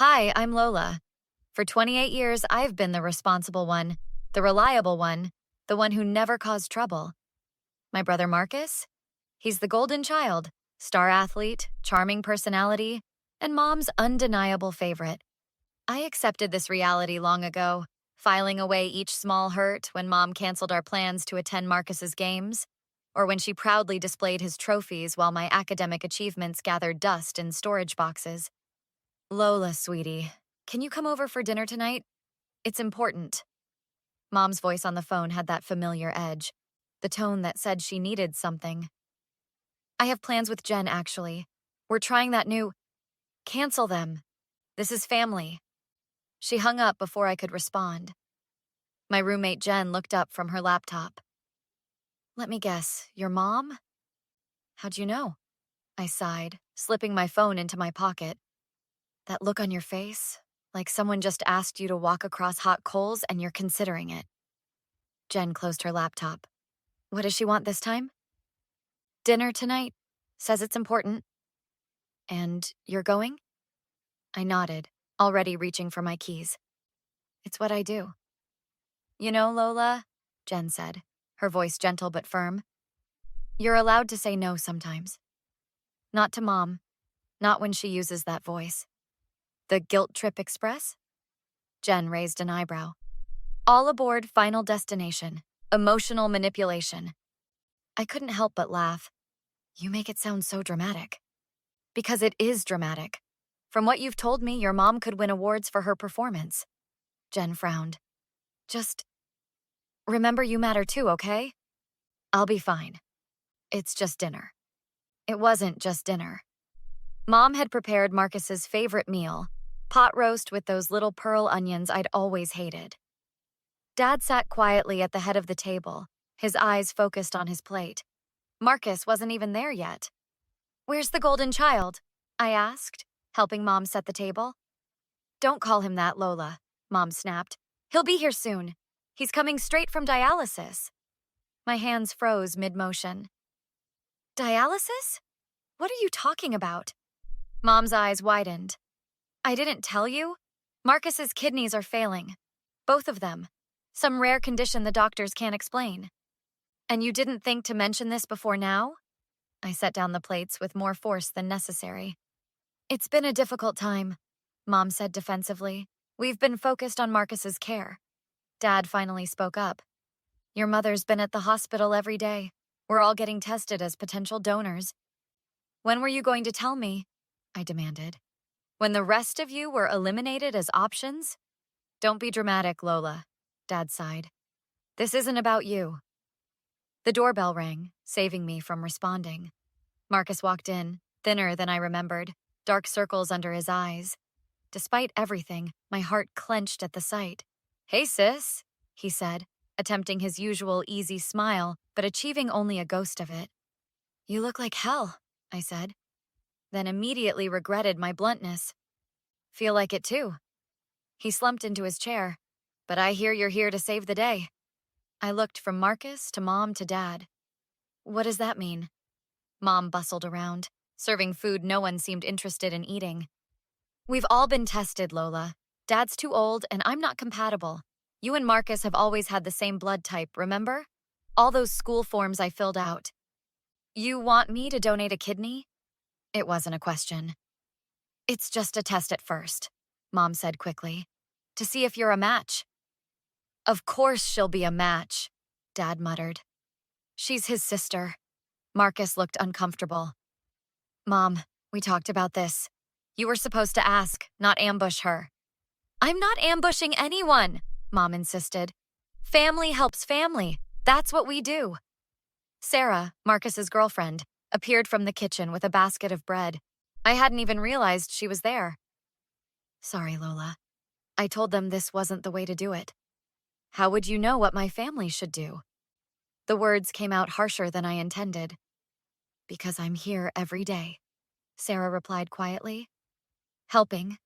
Hi, I'm Lola. For 28 years, I've been the responsible one, the reliable one, the one who never caused trouble. My brother Marcus? He's the golden child, star athlete, charming personality, and mom's undeniable favorite. I accepted this reality long ago, filing away each small hurt when mom canceled our plans to attend Marcus's games, or when she proudly displayed his trophies while my academic achievements gathered dust in storage boxes. Lola, sweetie, can you come over for dinner tonight? It's important. Mom's voice on the phone had that familiar edge, the tone that said she needed something. I have plans with Jen, actually. We're trying that new. Cancel them. This is family. She hung up before I could respond. My roommate Jen looked up from her laptop. Let me guess, your mom? How'd you know? I sighed, slipping my phone into my pocket. That look on your face, like someone just asked you to walk across hot coals and you're considering it. Jen closed her laptop. What does she want this time? Dinner tonight. Says it's important. And you're going? I nodded, already reaching for my keys. It's what I do. You know, Lola, Jen said, her voice gentle but firm. You're allowed to say no sometimes. Not to Mom. Not when she uses that voice. The Guilt Trip Express? Jen raised an eyebrow. All aboard Final Destination. Emotional manipulation. I couldn't help but laugh. You make it sound so dramatic. Because it is dramatic. From what you've told me, your mom could win awards for her performance. Jen frowned. Just remember you matter too, okay? I'll be fine. It's just dinner. It wasn't just dinner. Mom had prepared Marcus's favorite meal, pot roast with those little pearl onions I'd always hated. Dad sat quietly at the head of the table, his eyes focused on his plate. Marcus wasn't even there yet. Where's the golden child? I asked, helping Mom set the table. Don't call him that, Lola, Mom snapped. He'll be here soon. He's coming straight from dialysis. My hands froze mid-motion. Dialysis? What are you talking about? Mom's eyes widened. I didn't tell you? Marcus's kidneys are failing. Both of them. Some rare condition the doctors can't explain. And you didn't think to mention this before now? I set down the plates with more force than necessary. It's been a difficult time, Mom said defensively. We've been focused on Marcus's care. Dad finally spoke up. Your mother's been at the hospital every day. We're all getting tested as potential donors. When were you going to tell me? I demanded. When the rest of you were eliminated as options? Don't be dramatic, Lola, Dad sighed. This isn't about you. The doorbell rang, saving me from responding. Marcus walked in, thinner than I remembered, dark circles under his eyes. Despite everything, my heart clenched at the sight. Hey, sis, he said, attempting his usual easy smile, but achieving only a ghost of it. You look like hell, I said, then immediately regretted my bluntness. Feel like it too. He slumped into his chair. But I hear you're here to save the day. I looked from Marcus to Mom to Dad. What does that mean? Mom bustled around, serving food no one seemed interested in eating. We've all been tested, Lola. Dad's too old and I'm not compatible. You and Marcus have always had the same blood type, remember? All those school forms I filled out. You want me to donate a kidney? It wasn't a question. It's just a test at first, Mom said quickly, to see if you're a match. Of course she'll be a match, Dad muttered. She's his sister. Marcus looked uncomfortable. Mom, we talked about this. You were supposed to ask, not ambush her. I'm not ambushing anyone, Mom insisted. Family helps family. That's what we do. Sarah, Marcus's girlfriend, appeared from the kitchen with a basket of bread. I hadn't even realized she was there. Sorry, Lola. I told them this wasn't the way to do it. How would you know what my family should do? The words came out harsher than I intended. Because I'm here every day, Sarah replied quietly. Helping.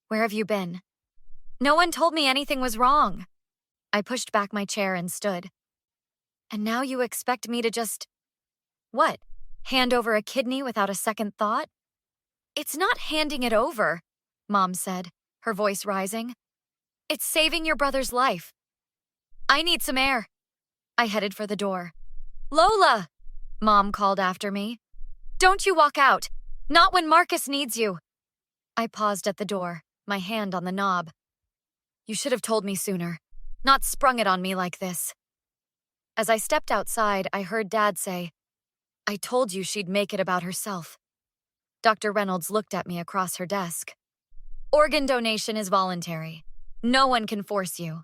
Where have you been? No one told me anything was wrong. I pushed back my chair and stood. And now you expect me to just... What? Hand over a kidney without a second thought? It's not handing it over. Mom said, her voice rising. It's saving your brother's life. I need some air. I headed for the door. Lola! Mom called after me. Don't you walk out. Not when Marcus needs you. I paused at the door, my hand on the knob. You should have told me sooner, not sprung it on me like this. As I stepped outside, I heard Dad say, I told you she'd make it about herself. Dr. Reynolds looked at me across her desk. Organ donation is voluntary. No one can force you.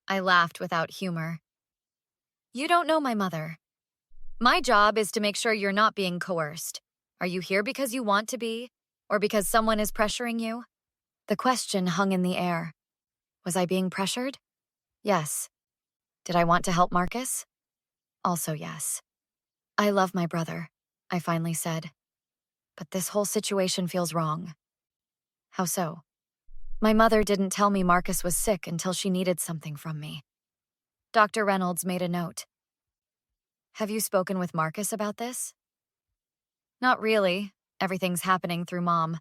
I laughed without humor. You don't know my mother. My job is to make sure you're not being coerced. Are you here because you want to be, or because someone is pressuring you? The question hung in the air. Was I being pressured? Yes. Did I want to help Marcus? Also yes. I love my brother, I finally said. But this whole situation feels wrong. How so? My mother didn't tell me Marcus was sick until she needed something from me. Dr. Reynolds made a note. Have you spoken with Marcus about this? Not really. Everything's happening through Mom.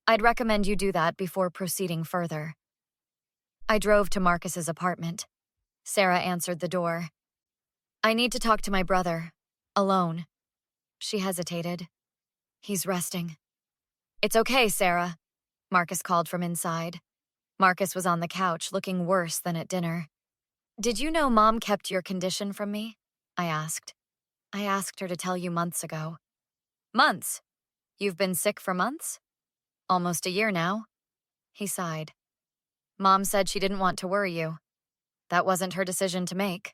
I'd recommend you do that before proceeding further. I drove to Marcus's apartment. Sarah answered the door. I need to talk to my brother. Alone. She hesitated. He's resting. It's okay, Sarah. Marcus called from inside. Marcus was on the couch, looking worse than at dinner. Did you know Mom kept your condition from me? I asked. I asked her to tell you months ago. Months? You've been sick for months? Almost a year now. He sighed. Mom said she didn't want to worry you. That wasn't her decision to make.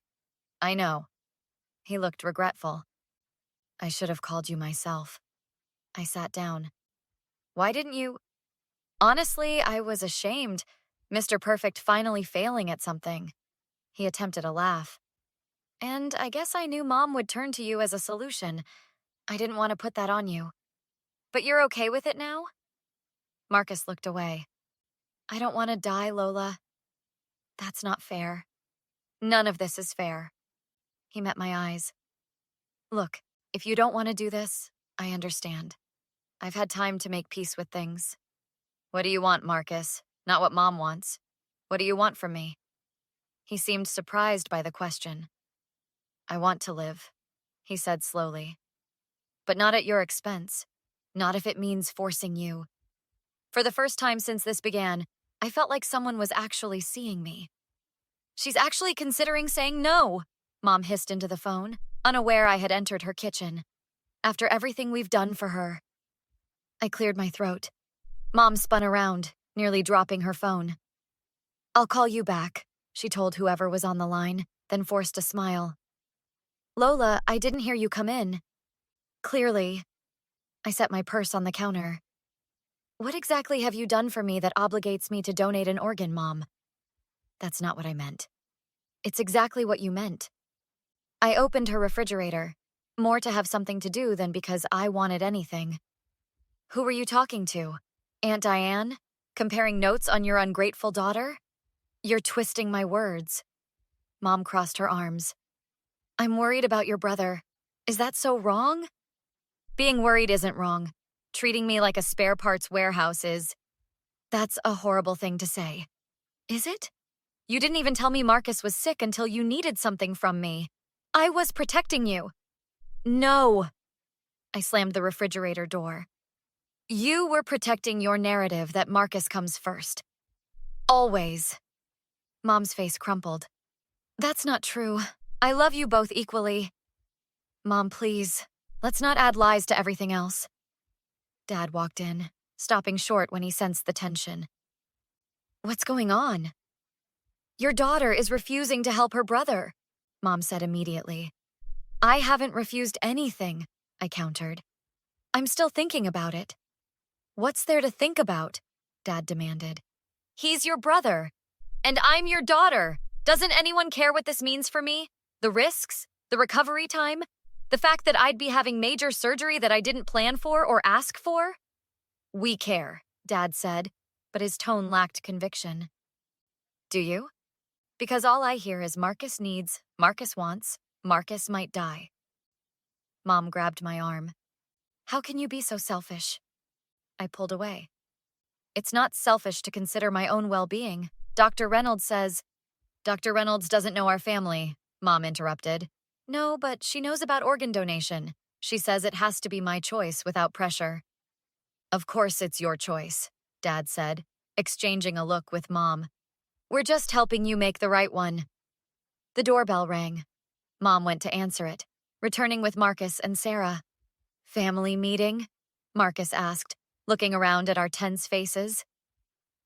I know. He looked regretful. I should have called you myself. I sat down. Why didn't you? Honestly, I was ashamed. Mr. Perfect finally failing at something. He attempted a laugh. And I guess I knew Mom would turn to you as a solution. I didn't want to put that on you. But you're okay with it now? Marcus looked away. I don't want to die, Lola. That's not fair. None of this is fair. He met my eyes. Look, if you don't want to do this, I understand. I've had time to make peace with things. What do you want, Marcus? Not what Mom wants. What do you want from me? He seemed surprised by the question. I want to live, he said slowly. But not at your expense. Not if it means forcing you. For the first time since this began, I felt like someone was actually seeing me. She's actually considering saying no, Mom hissed into the phone, unaware I had entered her kitchen. After everything we've done for her. I cleared my throat. Mom spun around, nearly dropping her phone. I'll call you back, she told whoever was on the line, then forced a smile. Lola, I didn't hear you come in. Clearly. I set my purse on the counter. What exactly have you done for me that obligates me to donate an organ, Mom? That's not what I meant. It's exactly what you meant. I opened her refrigerator, more to have something to do than because I wanted anything. Who were you talking to? Aunt Diane? Comparing notes on your ungrateful daughter? You're twisting my words. Mom crossed her arms. I'm worried about your brother. Is that so wrong? Being worried isn't wrong. Treating me like a spare parts warehouse is. That's a horrible thing to say. Is it? You didn't even tell me Marcus was sick until you needed something from me. I was protecting you. No. I slammed the refrigerator door. You were protecting your narrative that Marcus comes first. Always. Mom's face crumpled. That's not true. I love you both equally. Mom, please. Let's not add lies to everything else. Dad walked in, stopping short when he sensed the tension. What's going on? Your daughter is refusing to help her brother, Mom said immediately. I haven't refused anything, I countered. I'm still thinking about it. What's there to think about? Dad demanded. He's your brother, and I'm your daughter. Doesn't anyone care what this means for me? The risks? The recovery time? The fact that I'd be having major surgery that I didn't plan for or ask for? We care, Dad said, but his tone lacked conviction. Do you? Because all I hear is Marcus needs, Marcus wants, Marcus might die. Mom grabbed my arm. How can you be so selfish? I pulled away. It's not selfish to consider my own well-being. Dr. Reynolds says, Dr. Reynolds doesn't know our family, Mom interrupted. No, but she knows about organ donation. She says it has to be my choice without pressure. Of course it's your choice, Dad said, exchanging a look with Mom. We're just helping you make the right one. The doorbell rang. Mom went to answer it, returning with Marcus and Sarah. Family meeting? Marcus asked, looking around at our tense faces.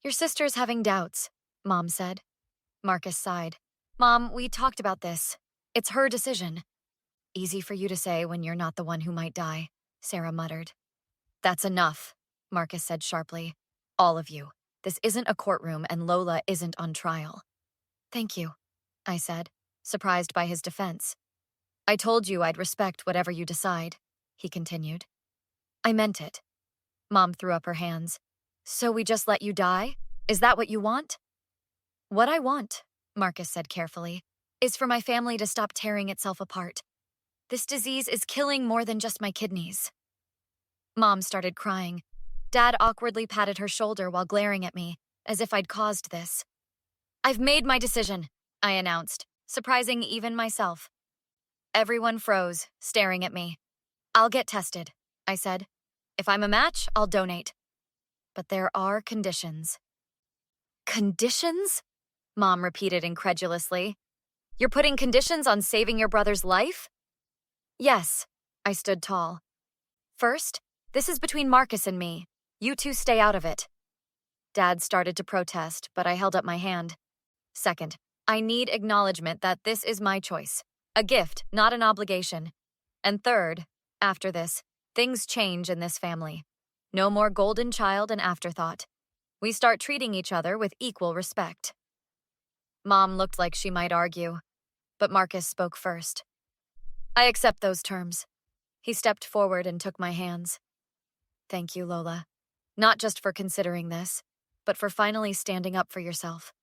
Your sister's having doubts, Mom said. Marcus sighed. Mom, we talked about this. It's her decision. Easy for you to say when you're not the one who might die, Sarah muttered. That's enough, Marcus said sharply. All of you. This isn't a courtroom and Lola isn't on trial. Thank you, I said, surprised by his defense. I told you I'd respect whatever you decide, he continued. I meant it. Mom threw up her hands. So we just let you die? Is that what you want? What I want, Marcus said carefully, is for my family to stop tearing itself apart. This disease is killing more than just my kidneys. Mom started crying. Dad awkwardly patted her shoulder while glaring at me, as if I'd caused this. I've made my decision, I announced, surprising even myself. Everyone froze, staring at me. I'll get tested, I said. If I'm a match, I'll donate. But there are conditions. Conditions? Mom repeated incredulously. You're putting conditions on saving your brother's life? Yes, I stood tall. First, this is between Marcus and me. You two stay out of it. Dad started to protest, but I held up my hand. Second, I need acknowledgement that this is my choice. A gift, not an obligation. And third, after this, things change in this family. No more golden child and afterthought. We start treating each other with equal respect. Mom looked like she might argue, but Marcus spoke first. I accept those terms. He stepped forward and took my hands. Thank you, Lola. Not just for considering this, but for finally standing up for yourself.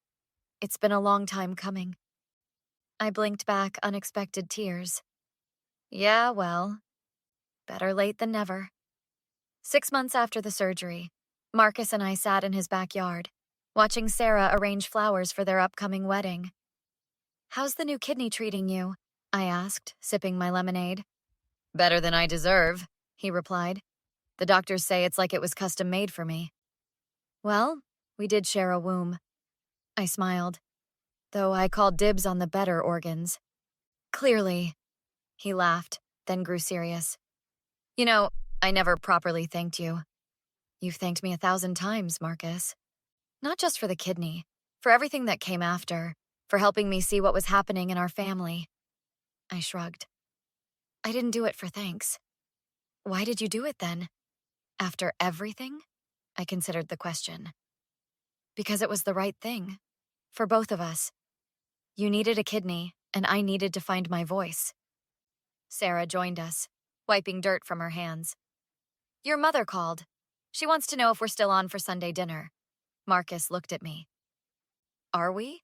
It's been a long time coming. I blinked back unexpected tears. Yeah, well, better late than never. 6 months after the surgery, Marcus and I sat in his backyard, watching Sarah arrange flowers for their upcoming wedding. How's the new kidney treating you? I asked, sipping my lemonade. Better than I deserve, he replied. The doctors say it's like it was custom made for me. Well, we did share a womb. I smiled, though I called dibs on the better organs. Clearly. He laughed, then grew serious. You know, I never properly thanked you. You've thanked me 1,000 times, Marcus. Not just for the kidney, for everything that came after, for helping me see what was happening in our family. I shrugged. I didn't do it for thanks. Why did you do it then? After everything? I considered the question. Because it was the right thing. For both of us. You needed a kidney, and I needed to find my voice. Sarah joined us, wiping dirt from her hands. Your mother called. She wants to know if we're still on for Sunday dinner. Marcus looked at me. Are we?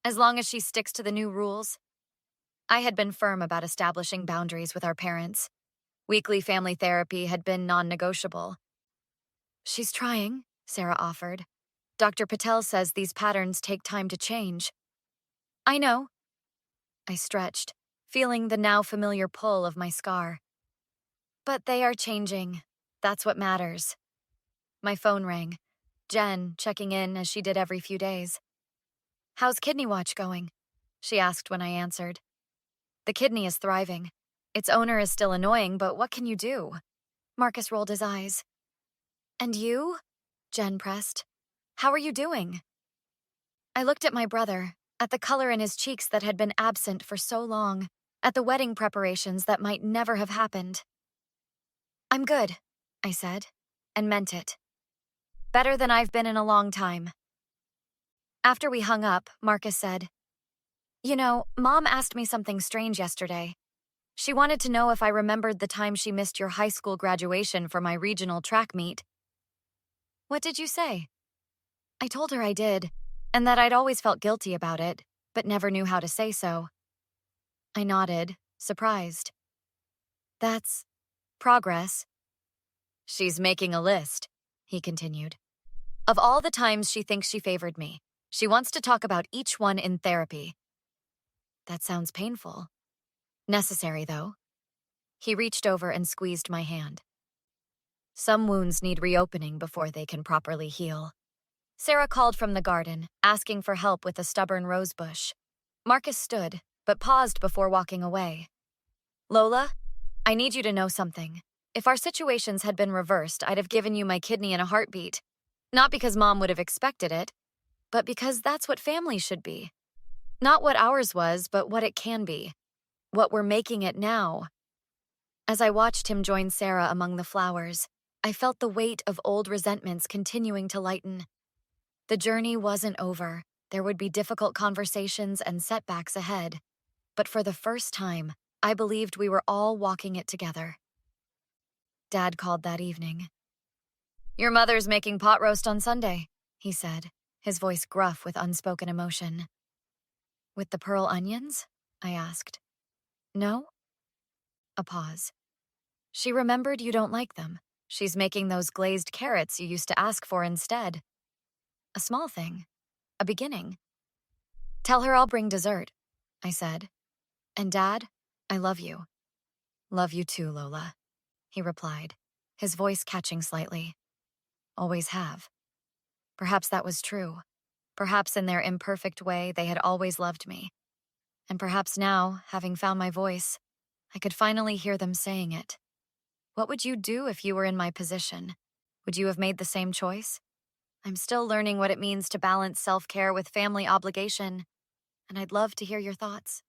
As long as she sticks to the new rules. I had been firm about establishing boundaries with our parents. Weekly family therapy had been non-negotiable. She's trying, Sarah offered. Dr. Patel says these patterns take time to change. I know. I stretched, feeling the now familiar pull of my scar. But they are changing. That's what matters. My phone rang. Jen, checking in as she did every few days. How's Kidney Watch going? She asked when I answered. The kidney is thriving. Its owner is still annoying, but what can you do? Marcus rolled his eyes. And you? Jen pressed. How are you doing? I looked at my brother, at the color in his cheeks that had been absent for so long, at the wedding preparations that might never have happened. I'm good, I said, and meant it. Better than I've been in a long time. After we hung up, Marcus said, You know, Mom asked me something strange yesterday. She wanted to know if I remembered the time she missed your high school graduation for my regional track meet. What did you say? I told her I did, and that I'd always felt guilty about it, but never knew how to say so. I nodded, surprised. That's progress. She's making a list, he continued. Of all the times she thinks she favored me, she wants to talk about each one in therapy. That sounds painful. Necessary, though. He reached over and squeezed my hand. Some wounds need reopening before they can properly heal. Sarah called from the garden, asking for help with a stubborn rose bush. Marcus stood, but paused before walking away. Lola, I need you to know something. If our situations had been reversed, I'd have given you my kidney in a heartbeat. Not because Mom would have expected it, but because that's what family should be. Not what ours was, but what it can be. What we're making it now. As I watched him join Sarah among the flowers, I felt the weight of old resentments continuing to lighten. The journey wasn't over. There would be difficult conversations and setbacks ahead. But for the first time, I believed we were all walking it together. Dad called that evening. "Your mother's making pot roast on Sunday," he said, his voice gruff with unspoken emotion. "With the pearl onions?" I asked. "No?" A pause. "She remembered you don't like them. She's making those glazed carrots you used to ask for instead. A small thing. A beginning." "Tell her I'll bring dessert," I said. "And Dad, I love you." "Love you too, Lola," he replied, his voice catching slightly. "Always have." Perhaps that was true. Perhaps in their imperfect way, they had always loved me. And perhaps now, having found my voice, I could finally hear them saying it. What would you do if you were in my position? Would you have made the same choice? I'm still learning what it means to balance self-care with family obligation, and I'd love to hear your thoughts.